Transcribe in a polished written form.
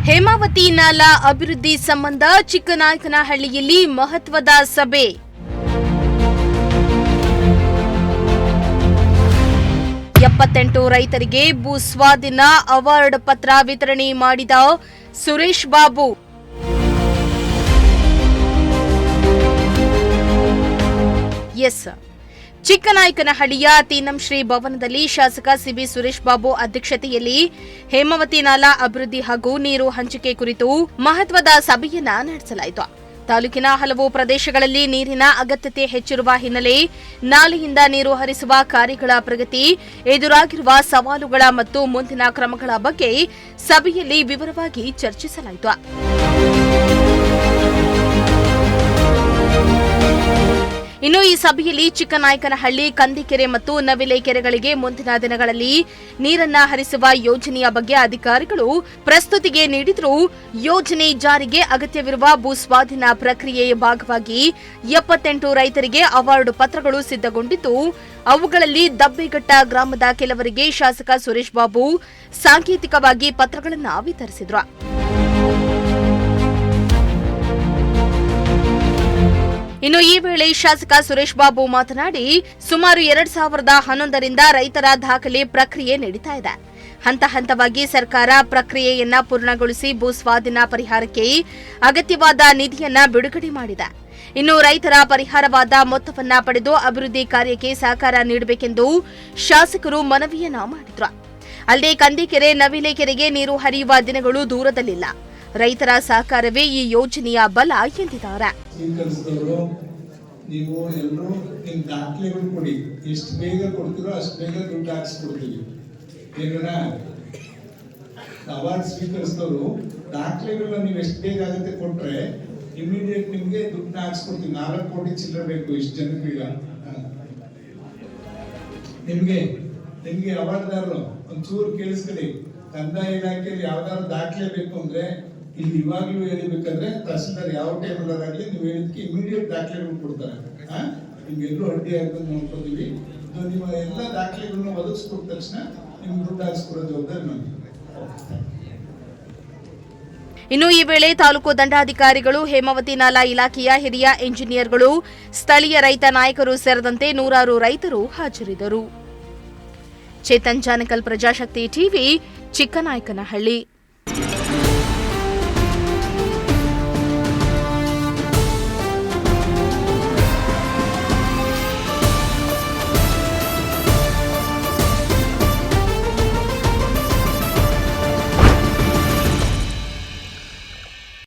ಹೇಮಾವತಿ ನಾಲಾ ಅಭಿವೃದ್ಧಿ ಸಂಬಂಧ ಚಿಕ್ಕನಾಯಕನಹಳ್ಳಿಯಲ್ಲಿ ಮಹತ್ವದ ಸಭೆ. ಎಪ್ಪತ್ತೆಂಟು ರೈತರಿಗೆ ಭೂಸ್ವಾಧೀನ ಅವಾರ್ಡ್ ಪತ್ರ ವಿತರಣೆ ಮಾಡಿದ ಸುರೇಶ್ ಬಾಬು. ಚಿಕ್ಕನಾಯಕನಹಳ್ಳಿಯ ತೀನಂಶ್ರೀ ಭವನದಲ್ಲಿ ಶಾಸಕ ಸಿಬಿ ಸುರೇಶ್ ಬಾಬು ಅಧ್ಯಕ್ಷತೆಯಲ್ಲಿ ಹೇಮಾವತಿ ನಾಲಾ ಅಭಿವೃದ್ಧಿ ಹಾಗೂ ನೀರು ಹಂಚಿಕೆ ಕುರಿತು ಮಹತ್ವದ ಸಭೆಯನ್ನ ನಡೆಸಲಾಯಿತು. ತಾಲೂಕಿನ ಹಲವು ಪ್ರದೇಶಗಳಲ್ಲಿ ನೀರಿನ ಅಗತ್ಯತೆ ಹೆಚ್ಚಿರುವ ಹಿನ್ನೆಲೆ ನಾಲೆಯಿಂದ ನೀರು ಹರಿಸುವ ಕಾರ್ಯಗಳ ಪ್ರಗತಿ, ಎದುರಾಗಿರುವ ಸವಾಲುಗಳ ಮತ್ತು ಮುಂದಿನ ಕ್ರಮಗಳ ಬಗ್ಗೆ ಸಭೆಯಲ್ಲಿ ವಿವರವಾಗಿ ಚರ್ಚಿಸಲಾಯಿತು. ಇನ್ನು ಈ ಸಭೆಯಲ್ಲಿ ಚಿಕ್ಕನಾಯಕನಹಳ್ಳಿ, ಕಂದಿಕೆರೆ ಮತ್ತು ನವಿಲೆ ಕೆರೆಗಳಿಗೆ ಮುಂದಿನ ದಿನಗಳಲ್ಲಿ ನೀರನ್ನ ಹರಿಸುವ ಯೋಜನೆಯ ಬಗ್ಗೆ ಅಧಿಕಾರಿಗಳು ಪ್ರಸ್ತುತಿಗೆ ನೀಡಿದ್ರು. ಯೋಜನೆ ಜಾರಿಗೆ ಅಗತ್ಯವಿರುವ ಭೂಸ್ವಾಧೀನ ಪ್ರಕ್ರಿಯೆಯ ಭಾಗವಾಗಿ 78 ರೈತರಿಗೆ ಅವಾರ್ಡ್ ಪತ್ರಗಳು ಸಿದ್ಧಗೊಂಡಿದ್ದು, ಅವುಗಳಲ್ಲಿ ದಬ್ಬೆಘಟ್ಟ ಗ್ರಾಮದ ಕೆಲವರಿಗೆ ಶಾಸಕ ಸುರೇಶ್ ಬಾಬು ಸಾಂಕೇತಿಕವಾಗಿ ಪತ್ರಗಳನ್ನು ವಿತರಿಸಿದ್ರು. ಇನ್ನು ಈ ವೇಳೆ ಶಾಸಕ ಸುರೇಶ್ ಬಾಬು ಮಾತನಾಡಿ, ಸುಮಾರು 2011ರಿಂದ ರೈತರ ದಾಖಲೆ ಪ್ರಕ್ರಿಯೆ ನಡೀತಾ ಇದೆ. ಹಂತ ಹಂತವಾಗಿ ಸರ್ಕಾರ ಪ್ರಕ್ರಿಯೆಯನ್ನ ಪೂರ್ಣಗೊಳಿಸಿ ಭೂಸ್ವಾಧೀನ ಪರಿಹಾರಕ್ಕೆ ಅಗತ್ಯವಾದ ನಿಧಿಯನ್ನ ಬಿಡುಗಡೆ ಮಾಡಿದೆ. ಇನ್ನು ರೈತರ ಪರಿಹಾರವಾದ ಮೊತ್ತವನ್ನ ಪಡೆದು ಅಭಿವೃದ್ಧಿ ಕಾರ್ಯಕ್ಕೆ ಸಹಕಾರ ನೀಡಬೇಕೆಂದು ಶಾಸಕರು ಮನವಿಯನ್ನ ಮಾಡಿದ್ರು. ಅಲ್ಲದೆ ಕಂದಿಕೆರೆ, ನವಿಲೆ ಕೆರೆಗೆ ನೀರು ಹರಿಯುವ ದಿನಗಳು ದೂರದಲ್ಲಿಲ್ಲ. ರೈತರ ಸಹಕಾರವೇ ಈ ಯೋಜನೆಯ ಬಲ ಎಂದಿದ್ದಾರೆ. ನೀವು ಎಲ್ಲರೂ ನಿಮ್ಮ ದಾಖಲೆಗಳು ಕೊಡಿ, ಎಷ್ಟು ಬೇಗ ಕೊಡ್ತೀರೋ ಅಷ್ಟು ಬೇಗ ದುಡ್ಡು ಹಾಕ್ಸ್ಕೊಡ್ತೀವಿ. ಏನಣ್ಣ, ಅವಾರ್ಡ್ ಸ್ವೀಕರಿಸಿದವರು ದಾಖಲೆಗಳನ್ನ ನೀವು ಎಷ್ಟು ಬೇಗ ಆಗುತ್ತೆ ಕೊಟ್ರೆ ಇಮಿಡಿಯೇಟ್ ನಿಮ್ಗೆ ದುಡ್ಡನ್ನ ಹಾಕ್ಸ್ಕೊಡ್ತೀವಿ. 4 ಕೋಟಿ ಚಿಲ್ಲರೆ ಬೇಕು ಇಷ್ಟು ಜನಕ್ಕೀಗ. ನಿಮ್ಗೆ ಅವಾರ್ಡ್ದಾರರು ಒಂಚೂರು ಕೇಳಿಸ್ಕೊಳ್ಳಿ, ಕಂದಾಯ ಇಲಾಖೆಯಲ್ಲಿ ಯಾವ್ದಾದ್ರು ದಾಖಲೆ ಬೇಕು ಅಂದ್ರೆ ಇಲ್ಲಿ ಇವಾಗ್ಲೂ ಹೇಳಿಬೇಕಾದ್ರೆ ತಹಸೀಲ್ದಾರ್ ಯಾವ ಟೈಮಲ್ಲಾಗಲಿ ನೀವು ಹೇಳಿದ್ಕೆ ಇಮಿಡಿಯೇಟ್ ದಾಖಲೆಗಳು ಕೊಡ್ತಾರೆ. ನಿಮ್ಗೆಲ್ಲೂ ಅಡ್ಡಿ ಆಗೋದು ನೋಡ್ಕೊತೀವಿ. ನಿಮ್ಮ ಎಲ್ಲ ದಾಖಲೆಗಳನ್ನ ಒದಗಿಸ್ಕೊಟ್ಟ ತಕ್ಷಣ ನಿಮ್ಗೆ ದುಡ್ಡು ಹಾಕಿಸ್ಕೊಡೋ ಜವಾಬ್ದಾರಿ ನಮ್ಗೆ. ಇನ್ನು ಈ ವೇಳೆ ತಾಲೂಕು ದಂಡಾಧಿಕಾರಿಗಳು, ಹೇಮಾವತಿ ನಾಲಾ ಇಲಾಖೆಯ ಹಿರಿಯ ಇಂಜಿನಿಯರ್ಗಳು, ಸ್ಥಳೀಯ ರೈತ ನಾಯಕರು ಸೇರಿದಂತೆ ನೂರಾರು ರೈತರು ಹಾಜರಿದ್ದರು. ಚೇತನ್ ಜಾನಕಲ್, ಪ್ರಜಾಶಕ್ತಿ ಟಿವಿ, ಚಿಕ್ಕನಾಯಕನಹಳ್ಳಿ.